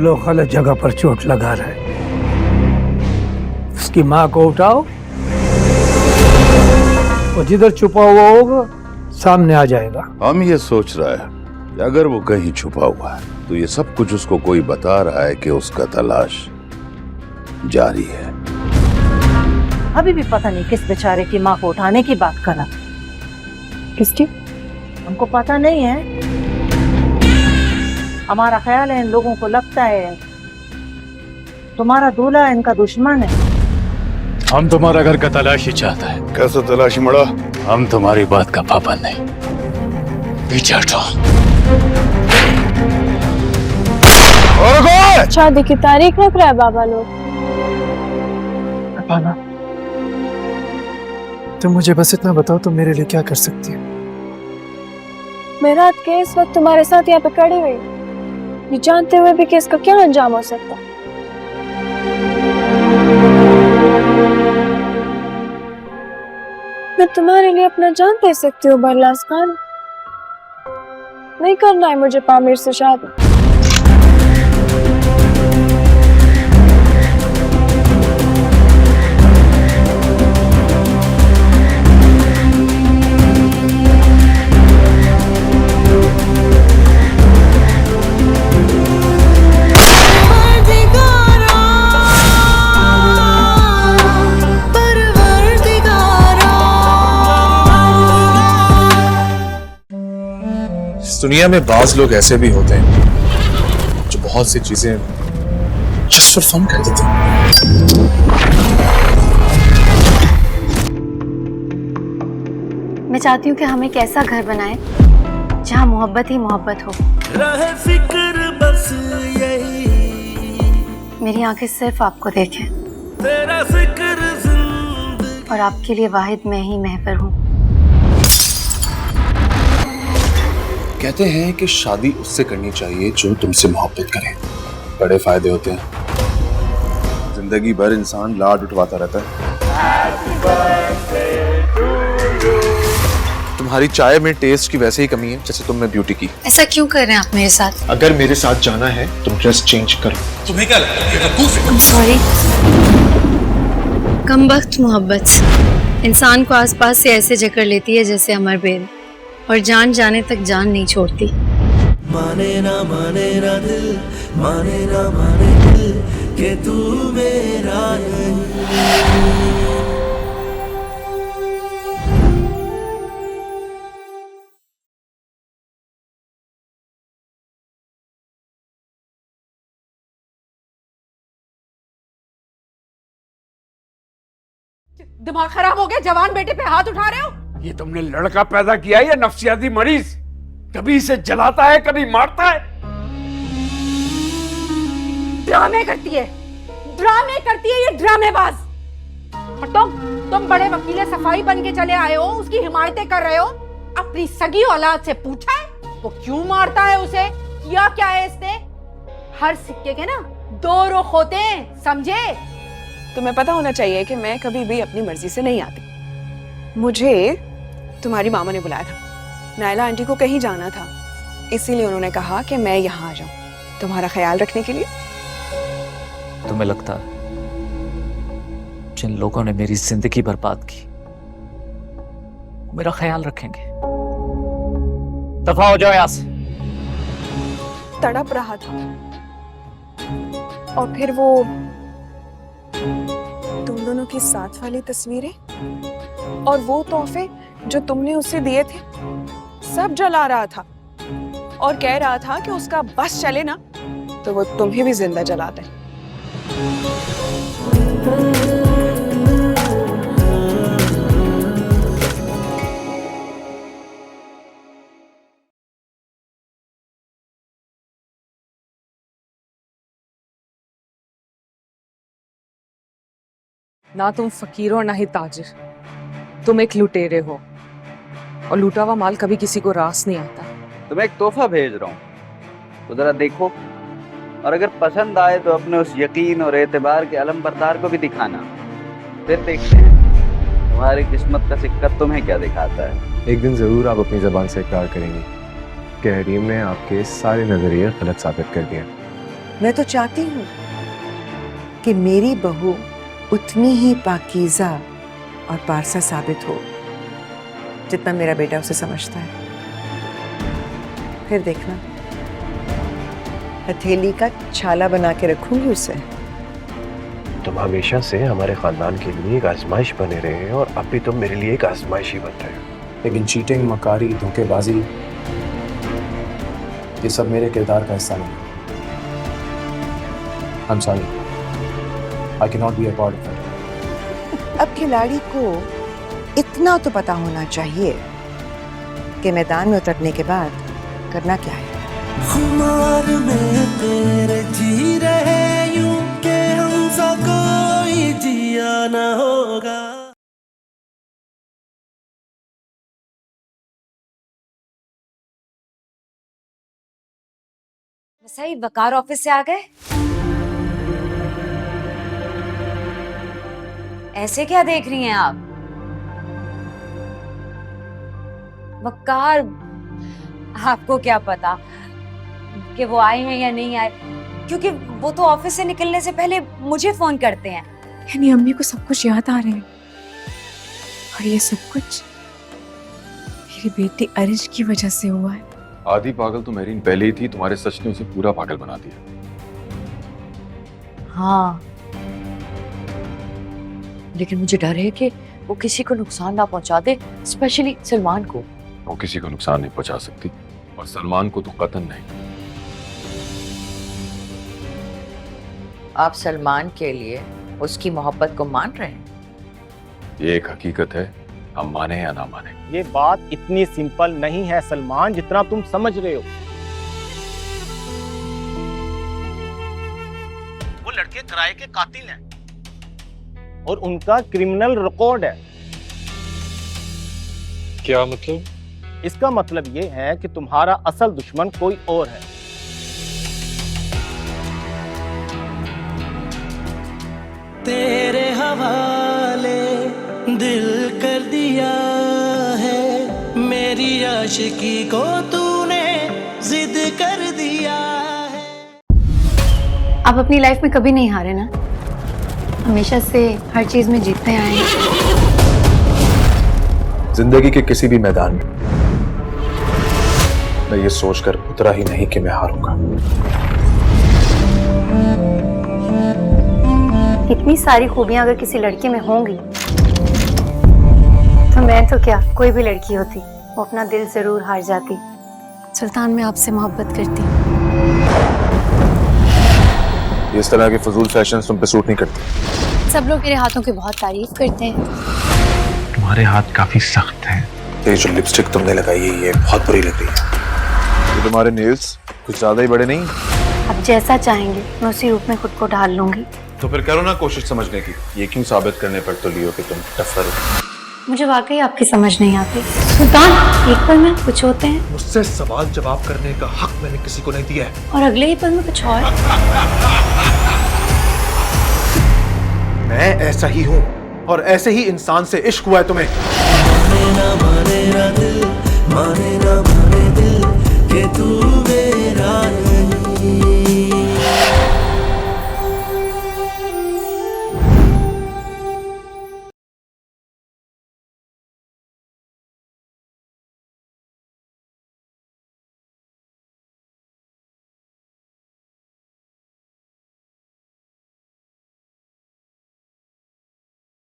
लोग गलत जगह पर चोट लगा रहे। उसकी माँ को उठाओ, वो जिधर छुपा हुआ होगा सामने आ जाएगा। हम ये सोच रहा है कि अगर वो कहीं छुपा हुआ है तो ये सब कुछ उसको कोई बता रहा है कि उसका तलाश जारी है। अभी भी पता नहीं किस बेचारे की माँ को उठाने की बात करा। किसकी? हमको पता नहीं है। हमारा ख्याल है इन लोगों को लगता है तुम्हारा दूल्हा इनका दुश्मन है। हम तुम्हारा घर का तलाशी चाहता है। कैसे तलाशी मड़ा? हम तुम्हारी बात का पाबंद नहीं। पीछे हटो। शादी की तारीख रख रहा है बाबा लोग। तुम मुझे बस इतना बताओ, तुम मेरे लिए क्या कर सकती हो? मैं रात के इस वक्त तुम्हारे साथ यहाँ पे खड़ी हुई, ये जानते हुए भी कि इसका क्या अंजाम हो सकता। मैं तुम्हारे लिए अपना जान दे सकती हूँ बरलास खान। नहीं करना है मुझे पामिर से शादी। दुनिया में बाज लोग ऐसे भी होते हैं जो बहुत सी चीजें जस्ट फॉर फन कर देते हैं। मैं चाहती हूँ कि हम एक ऐसा घर बनाएं जहाँ मोहब्बत ही मोहब्बत हो। फिक्र बस यही, मेरी आंखें सिर्फ आपको देखें तेरा जिक्र जिंदगी। और आपके लिए वाहिद मैं ही महफर हूँ। कहते हैं कि शादी उससे करनी चाहिए जो तुमसे मोहब्बत करे। बड़े फायदे होते हैं। जिंदगी भर इंसान लाड उठवाता रहता है। तुम्हारी चाय में टेस्ट की वैसे ही कमी है जैसे तुम में ब्यूटी की। ऐसा क्यों कर रहे हैं आप मेरे साथ? अगर मेरे साथ जाना है तुम ड्रेस चेंज करो। तुम्हें क्या लगता है? I'm sorry। कमबख्त मोहब्बत इंसान को आसपास से ऐसे जकड़ लेती है जैसे अमर बेल, और जान जाने तक जान नहीं छोड़ती। माने ना दिल, माने ना दिल कि तू मेरा नहीं। दिमाग खराब हो गया? जवान बेटे पे हाथ उठा रहे हो? ये तुमने लड़का पैदा किया है या नफ्सियाती मरीज? कभी इसे जलाता है कभी मारता है। ड्रामे करती है ये ड्रामेबाज। और तुम बड़े वकील सफाई बन के चले आए हो, उसकी हिमायतें कर रहे हो। अपनी सगी औलाद से पूछा है वो क्यों मारता है उसे? किया क्या है इसने? हर सिक्के के ना दो रुख होते हैं, समझे? तुम्हें पता होना चाहिए कि मैं कभी भी अपनी मर्जी से नहीं आती। मुझे तुम्हारी मामा ने बुलाया था। नायला आंटी को कहीं जाना था, इसीलिए उन्होंने कहा कि मैं यहाँ आ जाऊं तुम्हारा ख्याल रखने के लिए। तुम्हें लगता है जिन लोगों ने मेरी जिंदगी बर्बाद की वो मेरा ख्याल रखेंगे? दफा हो जाओ यहाँ से। तड़प रहा था और फिर वो तुम दोनों की साथ वाली तस्वीरें और वो तोहफे जो तुमने उसे दिए थे सब जला रहा था और कह रहा था कि उसका बस चले ना तो वो तुम्हें भी जिंदा जला दे। ना तुम फकीर हो ना ही ताजिर, तुम एक लुटेरे हो और लूटा हुआ माल कभी किसी को रास नहीं आता। तुम्हें एक तोहफा भेज रहा हूँ, तो जरा देखो और अगर पसंद आए तो अपने उस यकीन और एतबार के अलम बरदार को भी दिखाना। फिर देखते हैं तुम्हारी किस्मत का सिक्का तुम्हें क्या दिखाता है। एक दिन जरूर आप अपनी जबान से इकरार करेंगी कि हरीम ने आपके सारे नजरिए गलत साबित कर दिए। मैं तो चाहती हूँ कि मेरी बहू उतनी ही पाकीज़ा और पारसा साबित हो जितना मेरा बेटा उसे समझता है। फिर देखना, हथेली का छाला बना के रखूंगी उसे। तुम हमेशा से हमारे खानदान के लिए एक आजमाइश बने रहे हो और अब भी तुम मेरे लिए एक आजमाइश ही बन रहे हो। लेकिन चीटिंग, मकारी, धोखेबाजी, ये सब मेरे किरदार का हिस्सा नहीं। I'm sorry. I cannot be a part of it. अब खिलाड़ी को इतना तो पता होना चाहिए कि मैदान में उतरने के बाद करना क्या है। खुमार में तेरे जी रहे यूं के हमसा कोई जिया ना होगा। सही वकार ऑफिस से आ गए? ऐसे क्या देख रही हैं आप? वकार, आपको क्या पता कि वो आए हैं या नहीं आए, क्योंकि वो तो ऑफिस से निकलने से पहले मुझे फोन करते हैं। यानी अम्मी को सब कुछ याद आ रहे हैं, और ये सब कुछ मेरी बेटी अरिश की वजह से हुआ है। आधी पागल तो मेरीन पहले ही थी, तुम्हारे सच ने उसे पूरा पागल बना दिया। हाँ, लेकिन मुझे डर है कि वो किसी को नुकसान ना पहुंचा दे, स्पेशली सलमान को। वो किसी को नुकसान नहीं पहुंचा सकती, और सलमान को तो कतन नहीं। आप सलमान के लिए उसकी मोहब्बत को मान रहे हैं? ये एक हकीकत है, हम माने या ना माने। ये बात इतनी सिंपल नहीं है सलमान, जितना तुम समझ रहे हो। वो लड़के किराए के कातिल हैं और उनका क्रिमिनल रिकॉर्ड है। क्या मतलब? इसका मतलब ये है कि तुम्हारा असल दुश्मन कोई और है। तेरे हवाले दिल कर दिया है, मेरी आशिकी को तूने जिद कर दिया है। आप अपनी लाइफ में कभी नहीं हारे ना, हमेशा से हर चीज में जीतते आए हैं। जिंदगी के किसी भी मैदान में मैं ये सोचकर उतरा ही नहीं कि मैं हारूंगा। इतनी सारी खूबियां अगर किसी लड़के में होंगी तो मैं तो क्या, कोई भी लड़की होती वो अपना दिल जरूर हार जाती। सुल्तान, मैं आपसे मोहब्बत करती हूँ। इस तरह के फजूल फैशन तुम पे सूट नहीं करते। सब लोग मेरे हाथों की बहुत तारीफ करते हैं। तुम्हारे हाथ काफी सख्त हैं। ये जो लिपस्टिक तुमने लगाई है ये बहुत बुरी लग रही है। ये तुम्हारे नेल्स कुछ ज्यादा ही बड़े नहीं? आप जैसा चाहेंगे मैं उसी रूप में खुद को ढाल लूंगी। तो फिर करो ना कोशिश समझने की। ये क्यों साबित करने पर तो लियो कि तुम टफर हो। मुझे वाकई आपकी समझ नहीं आती। सुल्तान, एक पल में कुछ होते हैं मुझसे सवाल जवाब करने का हक मैंने किसी को नहीं दिया है, और अगले ही पल में कुछ और। मैं ऐसा ही हूँ और ऐसे ही इंसान से इश्क हुआ है तुम्हें। माने ना दिल, माने ना